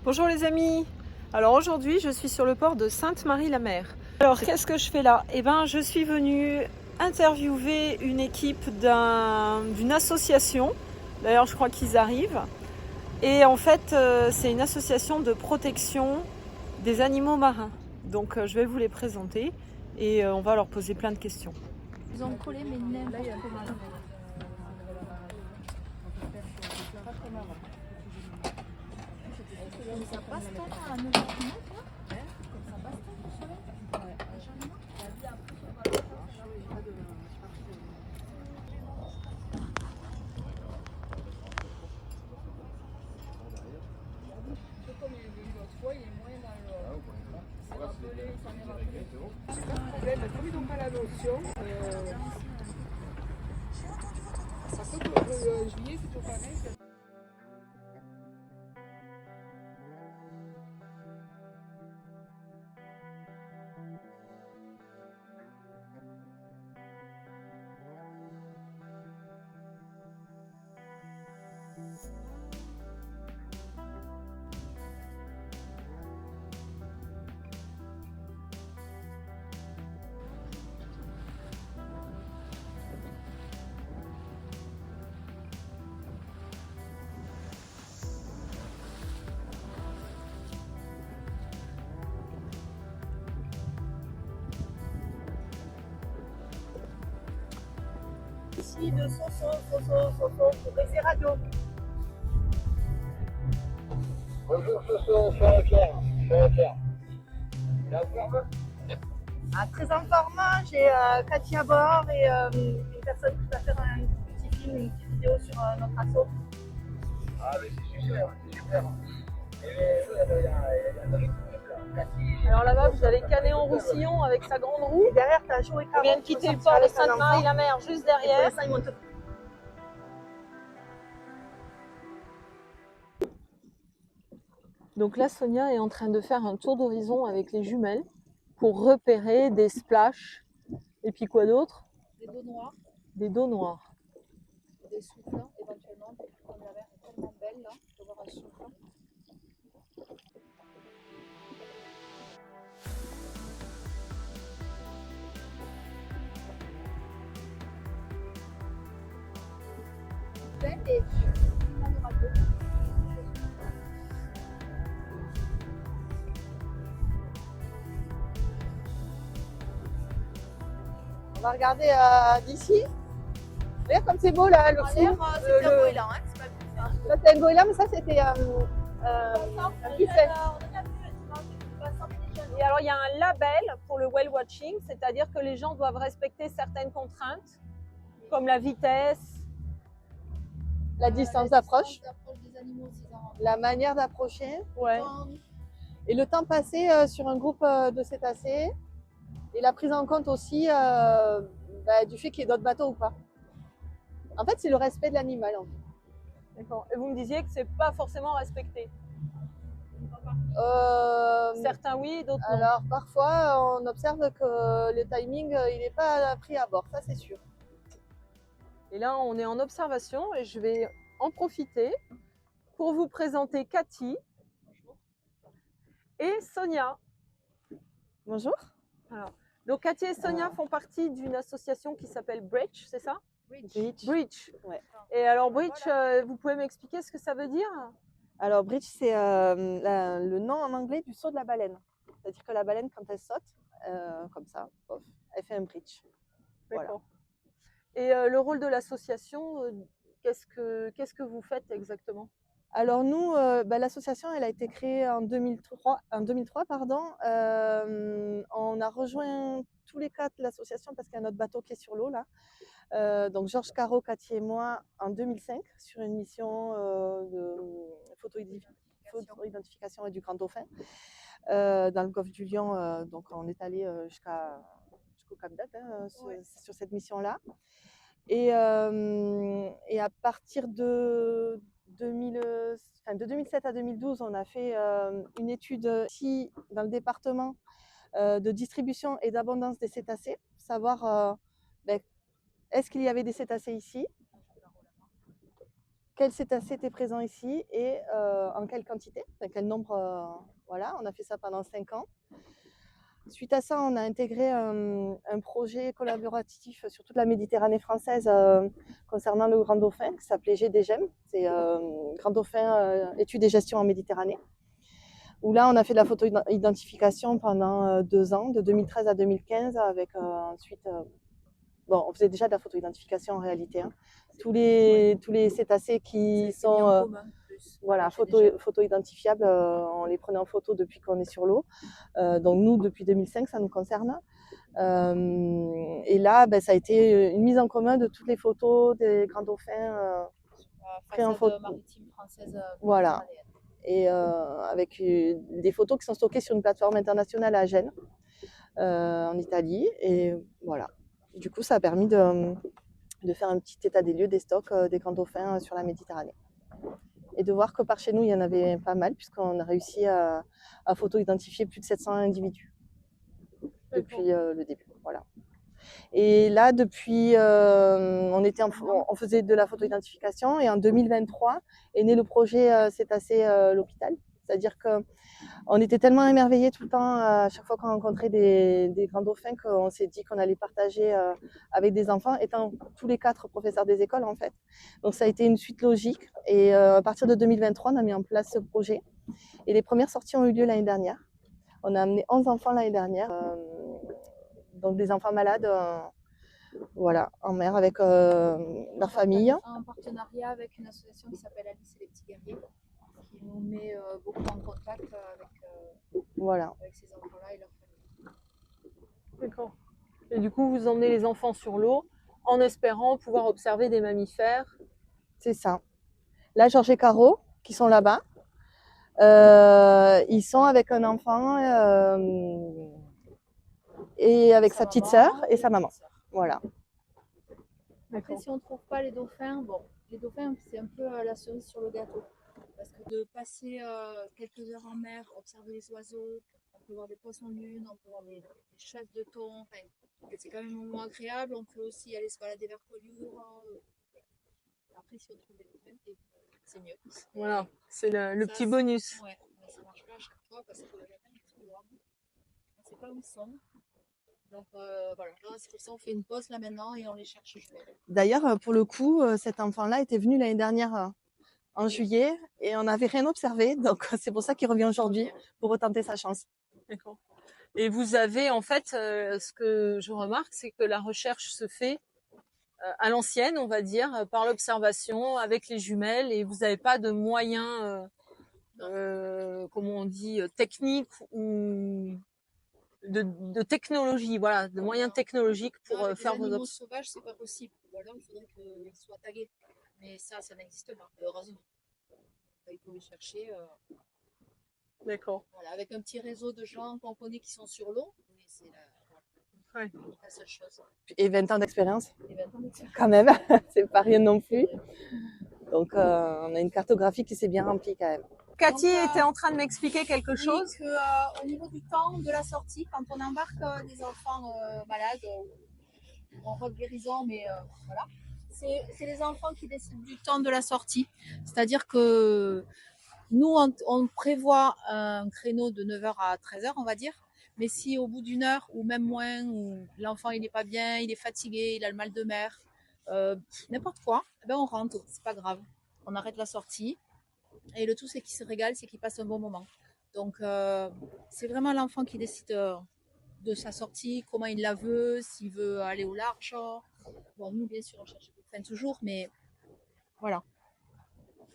Bonjour les amis. Alors aujourd'hui je suis sur le port de Sainte-Marie-la-Mer. Alors qu'est-ce que je fais là? Eh bien je suis venue interviewer une équipe d'une association. D'ailleurs je crois qu'ils arrivent. Et en fait c'est une association de protection des animaux marins. Donc je vais vous les présenter et on va leur poser plein de questions. Ils ont collé mais n'importe comment. Ça passe toi à 9h du mat, toi? Ça passe toi le soleil? Comme il est venu l'autre fois, il est moins dans le. Il s'est rappelé, il s'en est rappelé. Pas de problème, comme ils n'ont pas la notion, par contre, le juillet, c'est toujours pareil. Ici, de Soso, pour baisser radio. Bonjour, Soso, soyez clair, soyez clair. La forme? Très en forme, j'ai Cathy à bord et une personne qui va faire un petit film, une petite vidéo sur notre assaut. Ah, mais c'est super, c'est super. Il y a Cathy. Alors là-bas vous avez Canet-en-Roussillon avec sa grande roue. Et derrière, tu as Joe et On Caro. vient de quitter le port de Sainte-Marie-la-Mer juste derrière. Ça, ils montent. Donc là, Sonia est en train de faire un tour d'horizon avec les jumelles pour repérer des splashs. Et puis quoi d'autre? Des dos noirs, Des dos noirs. des soufflants éventuellement, comme la mer est tellement belle là, on peut voir un soufflant. Belle et plein de radio. On va regarder d'ici. Regarde comme c'est beau là, le En fou. l'air, c'est un goéland, hein, c'est pas plus ça. Ça c'est un goéland, mais ça c'était un buffet. Et alors, il y a un label pour le whale watching, c'est-à-dire que les gens doivent respecter certaines contraintes, comme la vitesse. La distance d'approche, Des animaux aussi, ça rentre. la manière d'approcher Ouais. et le temps passé sur un groupe de cétacés et la prise en compte aussi du fait qu'il y ait d'autres bateaux ou pas. En fait, c'est le respect de l'animal. En fait. D'accord. Et vous me disiez que c'est pas forcément respecté. Certains oui, d'autres non. Alors parfois, on observe que le timing, il n'est pas pris à bord, ça c'est sûr. Et là, on est en observation et je vais en profiter pour vous présenter Cathy et Sonia. Bonjour. Alors, donc Cathy et Sonia font partie d'une association qui s'appelle Bridge, c'est ça? Bridge. Ouais. Et alors Bridge, vous pouvez m'expliquer ce que ça veut dire? Alors bridge, c'est le nom en anglais du saut de la baleine. C'est-à-dire que la baleine, quand elle saute, comme ça, pof, elle fait un bridge. Voilà. D'accord. Et le rôle de l'association, qu'est-ce que vous faites exactement? Alors nous, l'association, elle a été créée en 2003. On a rejoint tous les quatre l'association parce qu'il y a notre bateau qui est sur l'eau là. Donc Georges Caro, Cathy et moi en 2005 sur une mission de photo-identification et du Grand Dauphin dans le golfe du Lion. Donc on est allé jusqu'au Cap d'Agde sur cette mission-là. Et à partir de 2007 à 2012, on a fait une étude ici dans le département de distribution et d'abondance des cétacés, savoir est-ce qu'il y avait des cétacés ici. quel cétacé était présent ici et en quelle quantité, enfin, quel nombre. Voilà, on a fait ça pendant 5 ans. Suite à ça, on a intégré un projet collaboratif sur toute la Méditerranée française concernant le Grand Dauphin qui s'appelait GDGEM, c'est Grand Dauphin études et gestion en Méditerranée, où là on a fait de la photo-identification pendant 2 ans, de 2013 à 2015, avec ensuite, bon, on faisait déjà de la photo-identification en réalité, hein. Tous les cétacés qui sont voilà, photo identifiables, on les prenait en photo depuis qu'on est sur l'eau. Donc nous, depuis 2005, ça nous concerne. Et là, ça a été une mise en commun de toutes les photos des grands dauphins prises en photo. Maritime française. Voilà. Et avec des photos qui sont stockées sur une plateforme internationale à Gênes, en Italie. Et voilà. Du coup, ça a permis de faire un petit état des lieux des stocks des grands dauphins sur la Méditerranée. Et de voir que par chez nous, il y en avait pas mal, puisqu'on a réussi à photo-identifier plus de 700 individus depuis le début. Voilà. Et là, depuis, on faisait de la photo-identification, et en 2023 est né le projet Cétacé l'hôpital. C'est-à-dire qu'on était tellement émerveillés tout le temps à chaque fois qu'on rencontrait des grands dauphins qu'on s'est dit qu'on allait partager avec des enfants, étant tous les 4 professeurs des écoles en fait. Donc ça a été une suite logique, et à partir de 2023, on a mis en place ce projet. Et les premières sorties ont eu lieu l'année dernière. On a amené 11 enfants l'année dernière, donc des enfants malades, voilà, en mer avec leur famille. En partenariat avec une association qui s'appelle Alice et les petits guerriers, qui nous met beaucoup en contact Voilà. avec ces enfants-là et leur famille. D'accord. Et du coup, vous emmenez les enfants sur l'eau en espérant pouvoir observer des mammifères. C'est ça. Là, Georges et Caro, qui sont là-bas, ils sont avec un enfant et avec sa petite sœur et sa maman. Voilà. Après, si on ne trouve pas les dauphins, bon, les dauphins, c'est un peu la cerise sur le gâteau. Parce que de passer quelques heures en mer, observer les oiseaux, on peut voir des poissons-lunes, on peut voir des chasses de thon, enfin, c'est quand même un moment agréable. On peut aussi aller se balader vers Collioure. Après, si on trouve des dauphins, c'est mieux. Voilà, c'est le petit bonus. Ouais, mais ça marche pas à chaque fois parce que les dauphins sont loin. On ne sait pas où ils sont. Donc voilà, c'est pour ça qu'on fait une pause là maintenant et on les cherche. D'ailleurs, pour le coup, cet enfant-là était venu l'année dernière en juillet et on n'avait rien observé. Donc c'est pour ça qu'il revient aujourd'hui pour retenter sa chance. D'accord. Et vous avez en fait, ce que je remarque, c'est que la recherche se fait à l'ancienne, on va dire, par l'observation, avec les jumelles, et vous n'avez pas de moyens, comment on dit, techniques ou de technologie, voilà, de moyens technologiques pour faire vos animaux observations. sauvages, c'est pas possible. Ou alors, il faudrait qu'ils soient tagués. Mais ça n'existe pas, heureusement. Il faut les chercher. D'accord. Voilà, avec un petit réseau de gens qu'on connaît qui sont sur l'eau. Mais c'est la seule chose. Et 20 ans d'expérience, Et 20 ans d'expérience. quand même, c'est pas rien non plus. Donc on a une cartographie qui s'est bien remplie quand même. Cathy était en train de m'expliquer quelque chose. Oui, au niveau du temps de la sortie, quand on embarque des enfants malades, en robe guérison, mais voilà, c'est les enfants qui décident du temps de la sortie. C'est-à-dire que nous, on prévoit un créneau de 9h à 13h, on va dire. Mais si au bout d'une heure ou même moins, où l'enfant il n'est pas bien, il est fatigué, il a le mal de mer, n'importe quoi, ben on rentre, c'est pas grave. On arrête la sortie. Et le tout, c'est qu'il se régale, c'est qu'il passe un bon moment. Donc, c'est vraiment l'enfant qui décide de sa sortie, comment il la veut, s'il veut aller au large. Bon, nous, bien sûr, on cherche des dauphins toujours, mais voilà.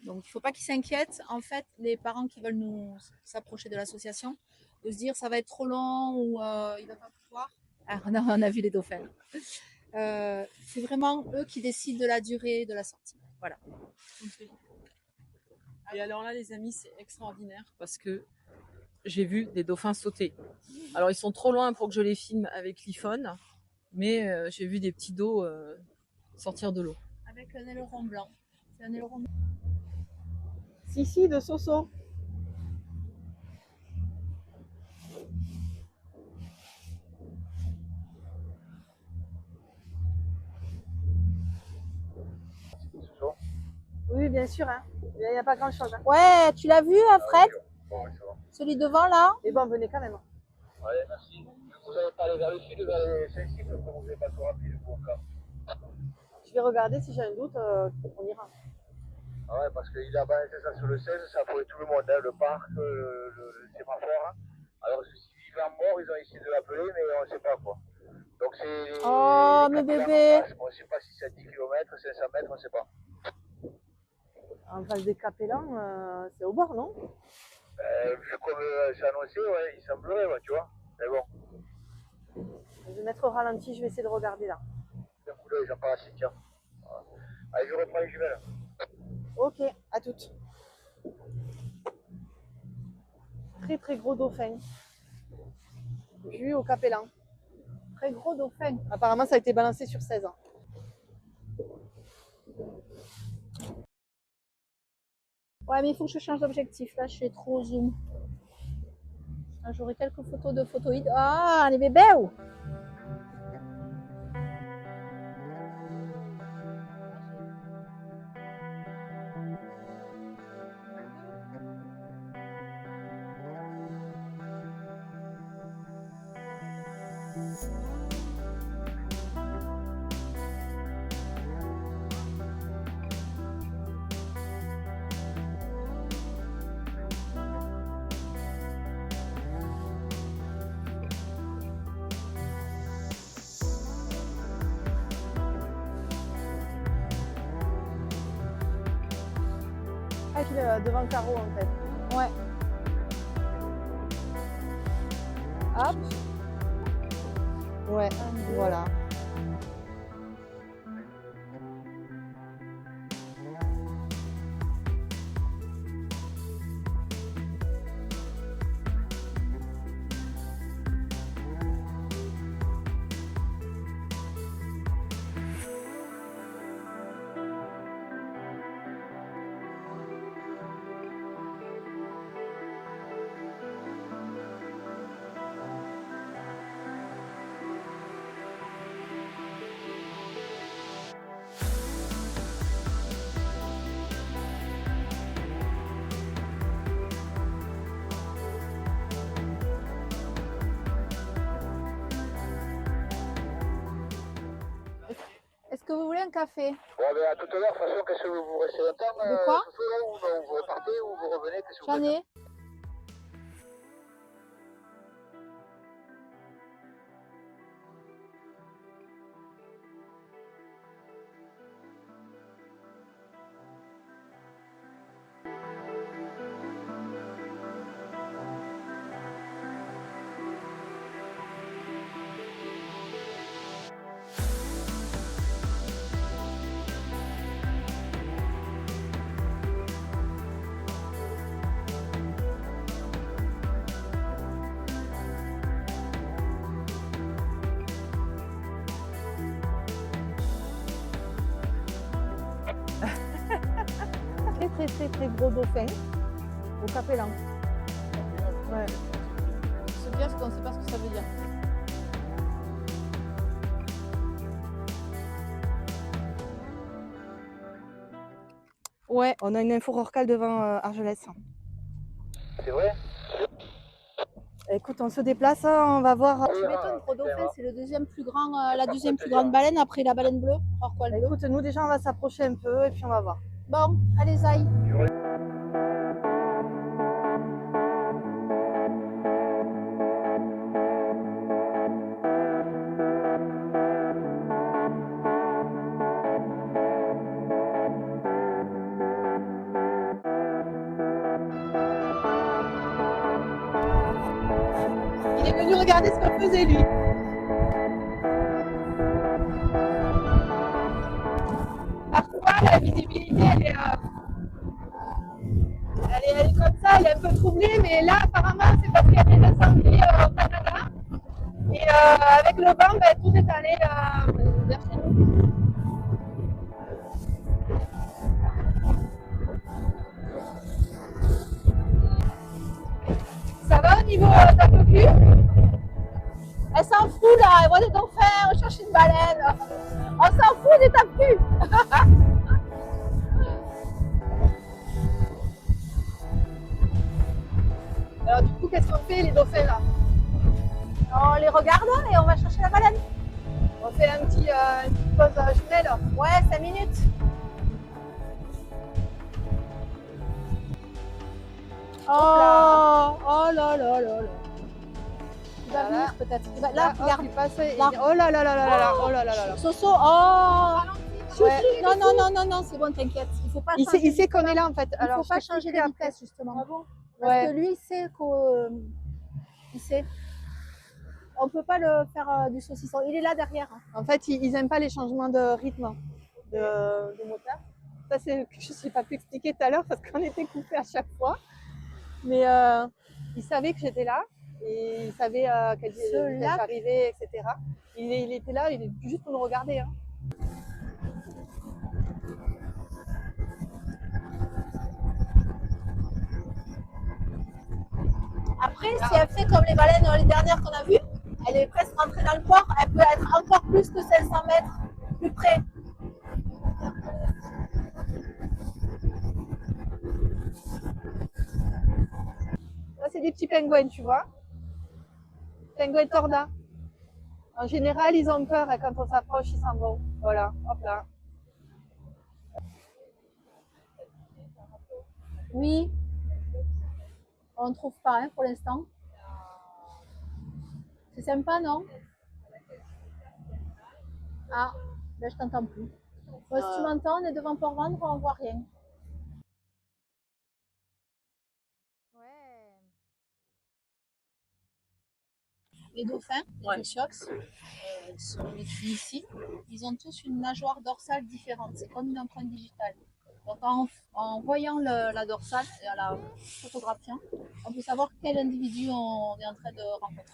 Donc, il ne faut pas qu'ils s'inquiètent. En fait, les parents qui veulent nous s'approcher de l'association, de se dire ça va être trop long ou il ne va pas pouvoir. Ah, on a vu les dauphins. C'est vraiment eux qui décident de la durée de la sortie. Voilà. Et alors là, les amis, c'est extraordinaire parce que j'ai vu des dauphins sauter. Alors, ils sont trop loin pour que je les filme avec l'iPhone, mais j'ai vu des petits dos sortir de l'eau. Avec un aileron blanc. C'est un aileron blanc. Si, de Soso. Oui, Oui, bien sûr. Hein. Il n'y a pas grand-chose. Hein. Ouais, tu l'as vu, Fred? Bon, ça va. Celui devant, là? Mais bon, venez quand même. Allez, merci. Vous allez pas aller vers le sud, vers les Saint-Cyr, parce que vous n'avez pas trop rapide pour encore. Je vais regarder si j'ai un doute, on ira. Ah ouais, parce qu'il a balancé ça sur le 16, ça a fourré tout le monde, hein, le parc, le sémaphore. Hein. Alors, s'il va mort, ils ont essayé de l'appeler, mais on ne sait pas quoi. Donc, c'est. Oh, les mes capitales bébés. en face. On ne sait pas si c'est à 10 km, 500 mètres, on ne sait pas. En face des Capellans, c'est au bord, non? Vu comme c'est annoncé, ouais, il semblerait, ouais, tu vois. Mais bon, Je vais mettre au ralenti, je vais essayer de regarder là. d'un coup d'œil, j'en parle à Cynthia. Voilà. Allez, je reprends les jumelles. Ok, à toutes. Très très gros dauphin. Vu au Capellan. Très gros dauphin. Apparemment, ça a été balancé sur 16 ans. Ouais, mais il faut que je change d'objectif. Là, je suis trop au zoom. Ah, j'aurai quelques photos de photoïdes. Ah, les bébés! Devant le carreau en fait. Ouais. Hop. Ouais, voilà. Est-ce que vous voulez un café? Bon, ben à tout à l'heure, de toute façon, qu'est-ce que vous restez longtemps De quoi? ou non, vous repartez ou vous revenez, qu'est-ce que vous J'en faites? ai. Très gros dauphin au Capellan. Ouais. C'est bien parce qu'on ne sait pas ce que ça veut dire. Ouais, on a une info rorqual devant Argelès. C'est vrai? Écoute, on se déplace, on va voir. Tu m'étonnes, gros dauphin, c'est le deuxième plus grand, la deuxième plus grande baleine après la baleine bleue. Rorqual bleu. Écoute, nous déjà on va s'approcher un peu et puis on va voir. Bon, allez, aïe. Il est venu regarder ce qu'on faisait lui. Parfois la visibilité elle est comme ça, elle est un peu troublée, mais là apparemment c'est parce qu'il y a des incendies au Canada. Et avec le vent, ben, tout est allé vers chez nous. Ça va au niveau de la cocu? Elle s'en fout là, elle voit des dauphins, on cherche une baleine. On s'en fout des tapes-cul. Alors du coup, qu'est-ce qu'on fait les dauphins là? On les regarde et on va chercher la baleine. On fait une petite pause jumelle. Ouais, 5 minutes. Oh là là là là. Il va venir peut-être. Là, hop, regarde. il passe, Là. oh là là là là là, oh là là là là. Soso, oh. Ouais. Non, non, non, non, non, c'est bon, t'inquiète. Il faut pas changer. Il sait qu'on est là en fait. Il Alors, faut pas je changer t'expliquerai de après. vitesse justement. Ah bon? Parce Ouais. que lui, il sait qu'on. Il sait. On peut pas le faire du saucisson. Il est là derrière. Hein. En fait, ils n'aiment pas les changements de rythme de moteur. Ça, c'est quelque chose que je n'ai pas pu expliquer tout à l'heure parce qu'on était coupés à chaque fois. Mais il savait que j'étais là et il savait quelle vitesse j'arrivais, etc. Il était là, il est juste pour nous regarder. Hein. Après, si elle fait comme les baleines les dernières qu'on a vues, elle est presque rentrée dans le port, elle peut être encore plus que 500 mètres plus près. Là, c'est des petits pingouins, tu vois. Pingouins torda. En général, ils ont peur et quand on s'approche, ils s'en vont. Voilà, hop là. Oui, on ne trouve pas hein, pour l'instant. C'est sympa, non? Ah, ben je t'entends plus. Bon, si tu m'entends, on est devant Port-Vendre, on voit rien. Les dauphins, les Siox, sont décrits ici. Ils ont tous une nageoire dorsale différente. C'est comme une empreinte digitale. Donc en voyant la dorsale et en la photographiant, on peut savoir quel individu on est en train de rencontrer.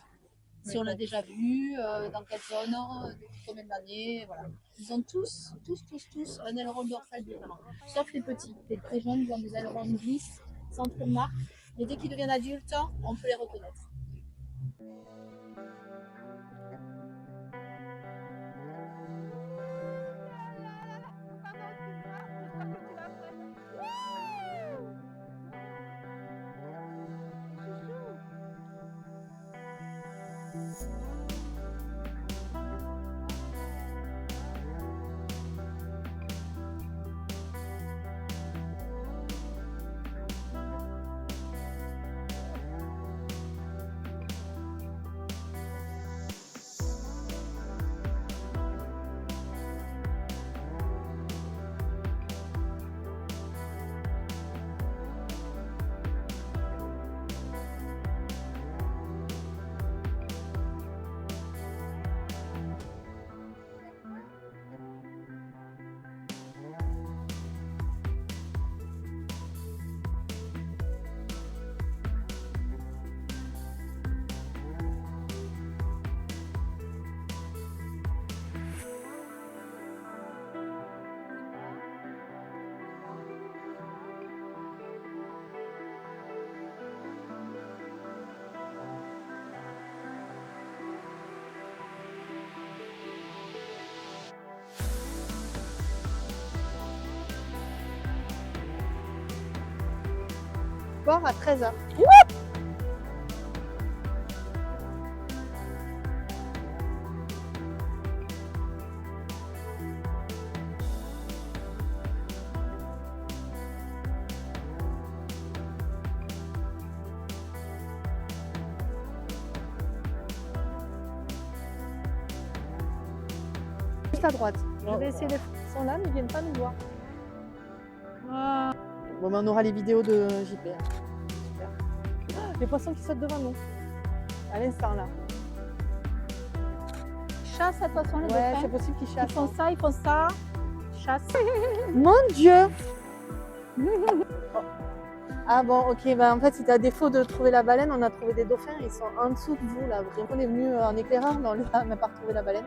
Si on l'a déjà vu, dans quelle zone, depuis combien d'années, voilà. Ils ont tous un aileron dorsal différent. Sauf les petits. Les très jeunes, ils ont des ailerons lisses, sans trop de marques. Mais dès qu'ils deviennent adultes, on peut les reconnaître. Port à 13h. Juste à droite. Je vais essayer de... Ils sont là, mais ils viennent pas nous voir. Bon, ben on aura les vidéos de JP. Super. Ah, les poissons qui sautent devant nous. À l'instant là. Ils chassent à poisson les Ouais, dauphins. c'est possible qu'ils chassent. Ils font ça. Chasse. Mon Dieu. Ah bon, ok. Ben, en fait, c'était à défaut de trouver la baleine, on a trouvé des dauphins. Ils sont en dessous de vous là. Vraiment, on est venu en éclaireur, mais on n'a pas retrouvé la baleine.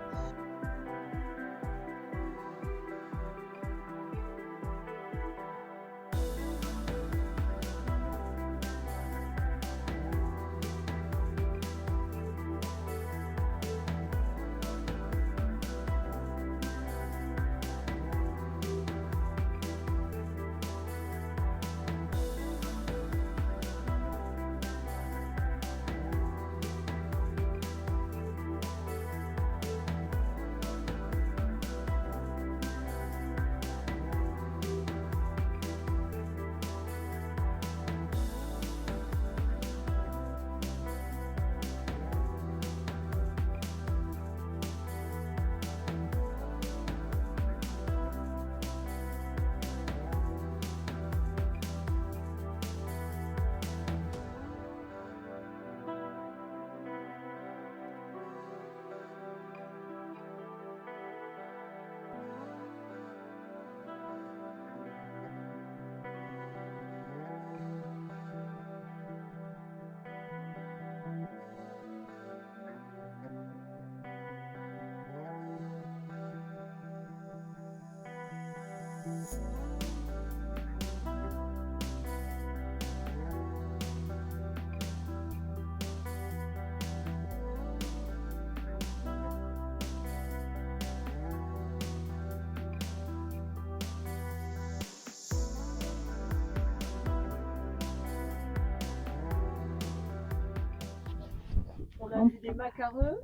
a vu des macareux,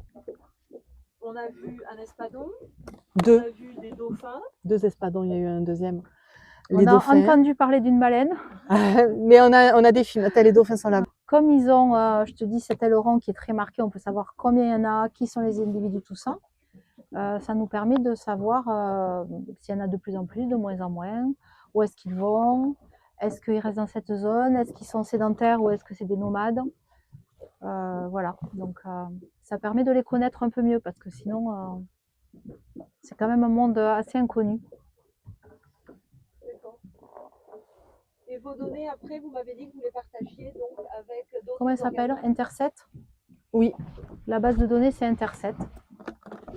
on a vu un espadon, on Deux. a vu des dauphins. Deux espadons, il y a eu un deuxième. On Les a dauphins. entendu parler d'une baleine. Mais on a des films. Attends, les dauphins sont là. Comme ils ont, je te dis, cet aileron qui est très marqué, on peut savoir combien il y en a, qui sont les individus, tout ça. Ça nous permet de savoir s'il y en a de plus en plus, de moins en moins, où est-ce qu'ils vont, est-ce qu'ils restent dans cette zone, est-ce qu'ils sont sédentaires ou est-ce que c'est des nomades. Voilà, donc ça permet de les connaître un peu mieux parce que sinon, c'est quand même un monde assez inconnu. Et vos données, après, vous m'avez dit que vous les partagiez donc avec d'autres. Comment elle s'appelle? Interset? Oui. La base de données, c'est Interset.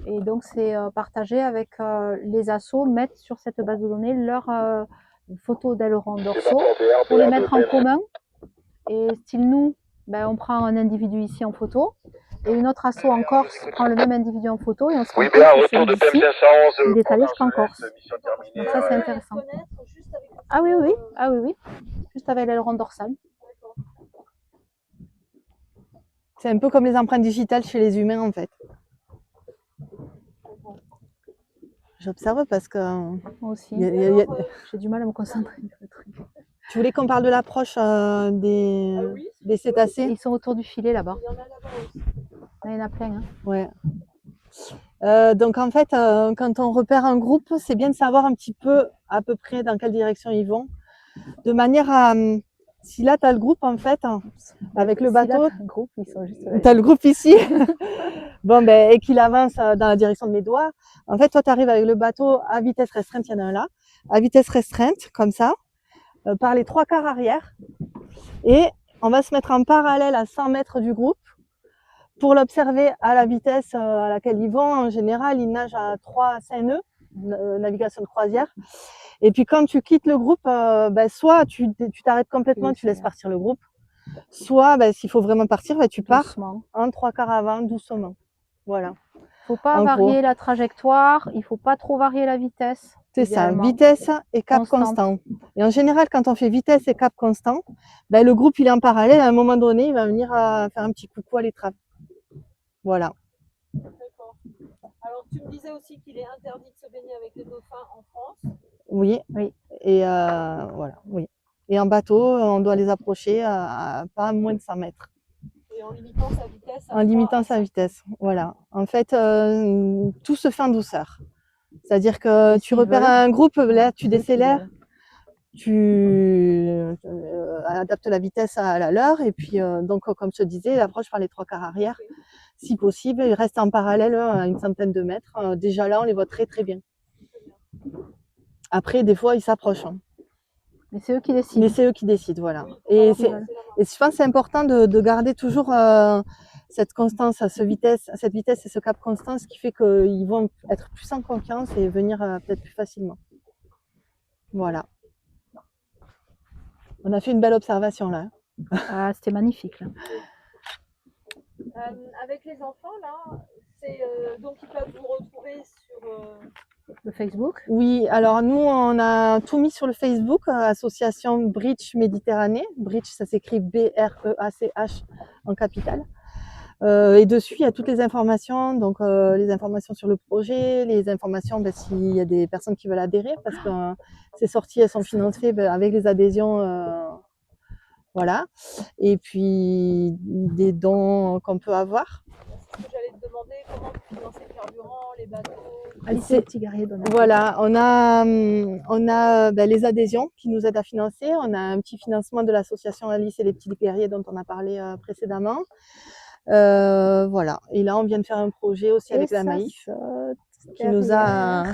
Et donc, c'est partagé avec les assos, mettre sur cette base de données leurs photos d'ailerons dorsaux pour les mettre en commun. Et style nous, ben, on prend un individu ici en photo et une autre asso en Corse prend le même individu en photo et on se rend compte que celui-ci, il est allé jusqu'en Corse. Donc ça, c'est intéressant. Ah oui, oui, ah oui, oui. Juste avec l'aileron dorsal. C'est un peu comme les empreintes digitales chez les humains, en fait. J'observe parce que Moi aussi. j'ai du mal à me concentrer sur le truc. Tu voulais qu'on parle de l'approche des cétacés? Ils sont autour du filet là-bas. Il y en a là-bas aussi. Il y en a plein. Hein. Ouais. Donc en fait, quand on repère un groupe, c'est bien de savoir un petit peu à peu près dans quelle direction ils vont. De manière à... Si là, tu as le groupe, en fait, avec le bateau... Tu as le groupe ici. Bon, ben, et qu'il avance dans la direction de mes doigts. En fait, toi, tu arrives avec le bateau à vitesse restreinte, il y en a un là. À vitesse restreinte, comme ça, par les 3/4 arrière. Et on va se mettre en parallèle à 100 mètres du groupe pour l'observer à la vitesse à laquelle ils vont. En général, ils nagent à 3 nœuds, navigation de croisière. Et puis quand tu quittes le groupe, soit tu t'arrêtes complètement, tu laisses partir le groupe, soit s'il faut vraiment partir, tu pars en 3/4 avant, doucement. Voilà. Il ne faut pas varier la trajectoire, il ne faut pas trop varier la vitesse. C'est ça, vitesse et cap constant. Et en général, quand on fait vitesse et cap constant, le groupe il est en parallèle, à un moment donné, il va venir faire un petit coucou à l'étrave. Voilà. D'accord. Alors tu me disais aussi qu'il est interdit de se baigner avec les dauphins en France. Oui, oui. Et voilà, oui. Et en bateau, on doit les approcher à pas moins de 100 mètres. Et en limitant sa vitesse. En limitant sa vitesse, voilà. En fait, tout se fait en douceur. C'est-à-dire que tu repères un groupe, là, tu décélères, tu adaptes la vitesse à la leur, et puis donc, comme je te disais, l'approche par les 3/4 arrière, si possible, ils restent en parallèle à une centaine de mètres. Déjà là, on les voit très très bien. Après, des fois, ils s'approchent. Hein. Mais c'est eux qui décident. Mais c'est eux qui décident, voilà. Et je pense que c'est important de garder toujours cette constance, cette vitesse et ce cap constant, ce qui fait qu'ils vont être plus en confiance et venir peut-être plus facilement. Voilà. On a fait une belle observation là. Ah, c'était magnifique. Là. Avec les enfants, là, donc ils peuvent vous retrouver sur... Le Facebook? Oui, alors nous, on a tout mis sur le Facebook, association Bridge Méditerranée. Bridge, ça s'écrit B-R-E-A-C-H en capitale. Et dessus, il y a toutes les informations, donc les informations sur le projet, les informations s'il y a des personnes qui veulent adhérer, parce que ces sorties, elles sont financées avec les adhésions, voilà. Et puis des dons qu'on peut avoir. J'allais te demander comment vous financez le carburant, les bateaux. Alice et les petits guerriers. Voilà, on a les adhésions qui nous aident à financer. On a un petit financement de l'association Alice et les petits guerriers dont on a parlé précédemment. Voilà, et là on vient de faire un projet aussi avec la Maïf qui nous a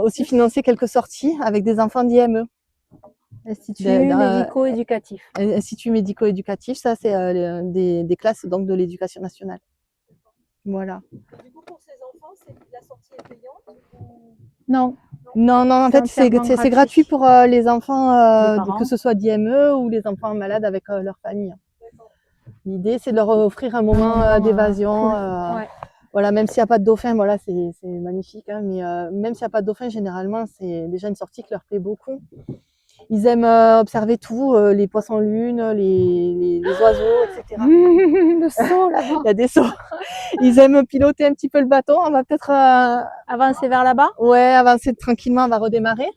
aussi financé quelques sorties avec des enfants d'IME. Institut médico-éducatif. Institut médico-éducatif, ça c'est des classes donc de l'éducation nationale. Voilà. Du coup, pour ces enfants, la sortie est payante ou... Non. Non, en fait c'est gratuit pour les enfants, que ce soit d'IME ou les enfants malades avec leur famille. L'idée, c'est de leur offrir un moment d'évasion. Cool. Ouais. Voilà, même s'il n'y a pas de dauphin, voilà, c'est magnifique. Hein, mais même s'il n'y a pas de dauphin, généralement, c'est déjà une sortie qui leur plaît beaucoup. Ils aiment observer tout, les poissons-lunes, les oiseaux, etc. Le saut là-bas. Il y a des sauts. Ils aiment piloter un petit peu le bateau. On va peut-être Avancer vers là-bas. ouais, avancer tranquillement, on va redémarrer.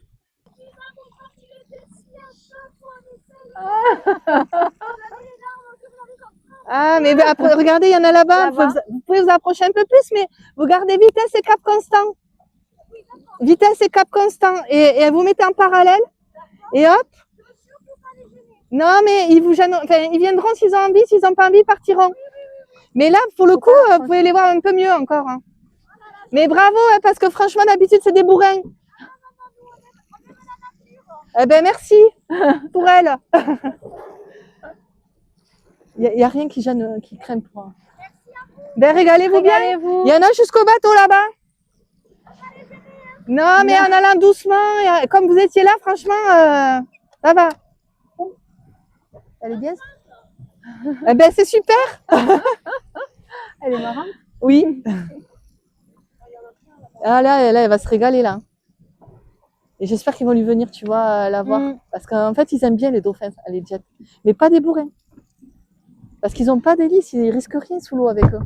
Ah, mais après, regardez, il y en a là-bas. Vous pouvez vous approcher un peu plus, mais vous gardez vitesse et cap constant. Vitesse et cap constant. Et vous mettez en parallèle. Et hop. Non, mais ils vous gênent, enfin, ils viendront s'ils ont envie. S'ils n'ont pas envie, ils partiront. Mais là, pour le coup, vous pouvez les voir un peu mieux encore. Hein. Mais bravo, hein, parce que franchement, d'habitude, c'est des bourrins. Eh ben, merci pour elle. Il y a rien qui gêne, qui craint pour. Ben, régalez-vous bien. Il y en a jusqu'au bateau là-bas. Non, mais en allant doucement, comme vous étiez là, franchement, ça va. Elle est bien. Eh ben, c'est super. Elle est marrante. Oui. Ah là, elle va se régaler là. Et j'espère qu'ils vont lui venir, tu vois, la voir. Parce qu'en fait, ils aiment bien les dauphins, les jets. Mais pas des bourrins. Parce qu'ils n'ont pas d'hélice, ils risquent rien sous l'eau avec eux.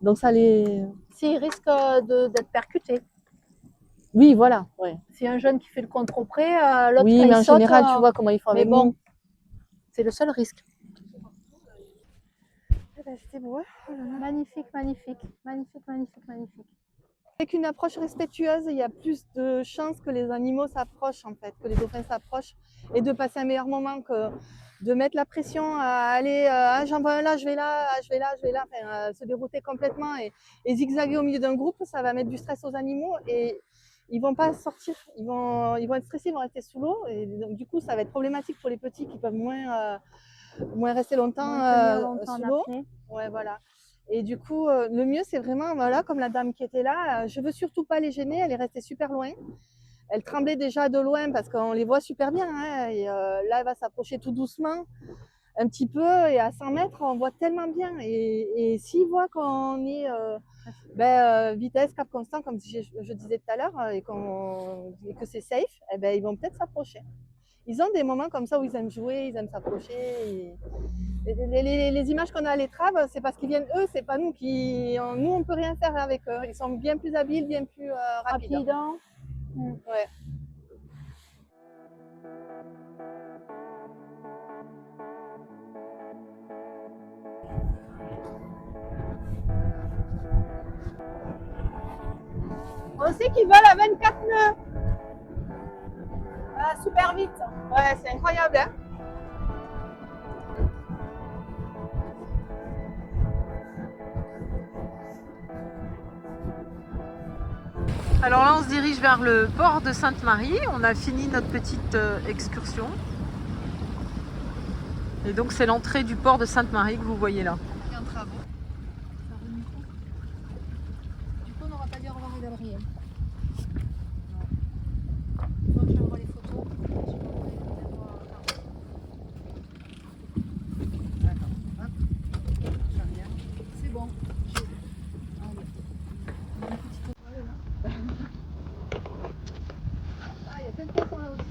Donc ça les... S'ils risquent d'être percutés. Oui, voilà. Ouais. Si un jeune qui fait le contre-près, l'autre oui, quand mais il en saute, général, tu vois comment ils font avec bon, nous. C'est le seul risque. C'était beau, hein. Oh là là. Magnifique, magnifique, magnifique, magnifique, magnifique. Avec une approche respectueuse, il y a plus de chances que les animaux s'approchent en fait, que les dauphins s'approchent et de passer un meilleur moment que de mettre la pression à aller j'en vois un là, je vais là, je vais là, je vais là, enfin, se dérouter complètement et zigzaguer au milieu d'un groupe, ça va mettre du stress aux animaux et ils vont pas sortir, ils vont être stressés, ils vont rester sous l'eau et donc du coup ça va être problématique pour les petits qui peuvent moins rester longtemps sous l'eau. Ouais, voilà. Et du coup, le mieux, c'est vraiment, voilà, comme la dame qui était là, je veux surtout pas les gêner, elle est restée super loin. Elle tremblait déjà de loin parce qu'on les voit super bien. Hein, et là, elle va s'approcher tout doucement, un petit peu, et à 100 mètres, on voit tellement bien. Et s'ils voient qu'on est vitesse, cap constant, comme je disais tout à l'heure, et que c'est safe, eh ben, ils vont peut-être s'approcher. Ils ont des moments comme ça où ils aiment jouer, ils aiment s'approcher. Les images qu'on a à l'étrave, c'est parce qu'ils viennent eux, c'est pas nous nous on peut rien faire avec eux. Ils sont bien plus habiles, bien plus rapides. Hein. Ouais. On sait qu'ils volent à 24 nœuds. Ah, super vite. Ouais, c'est incroyable, hein. Alors là, on se dirige vers le port de Sainte-Marie. On a fini notre petite excursion. Et donc, c'est l'entrée du port de Sainte-Marie que vous voyez là. Il y a un travaux. Du coup, on n'aura pas dit au revoir à Gabriel. Il faut que j'envoie les photos. D'accord. C'est bon. Ah, il y a plein de poissons là aussi.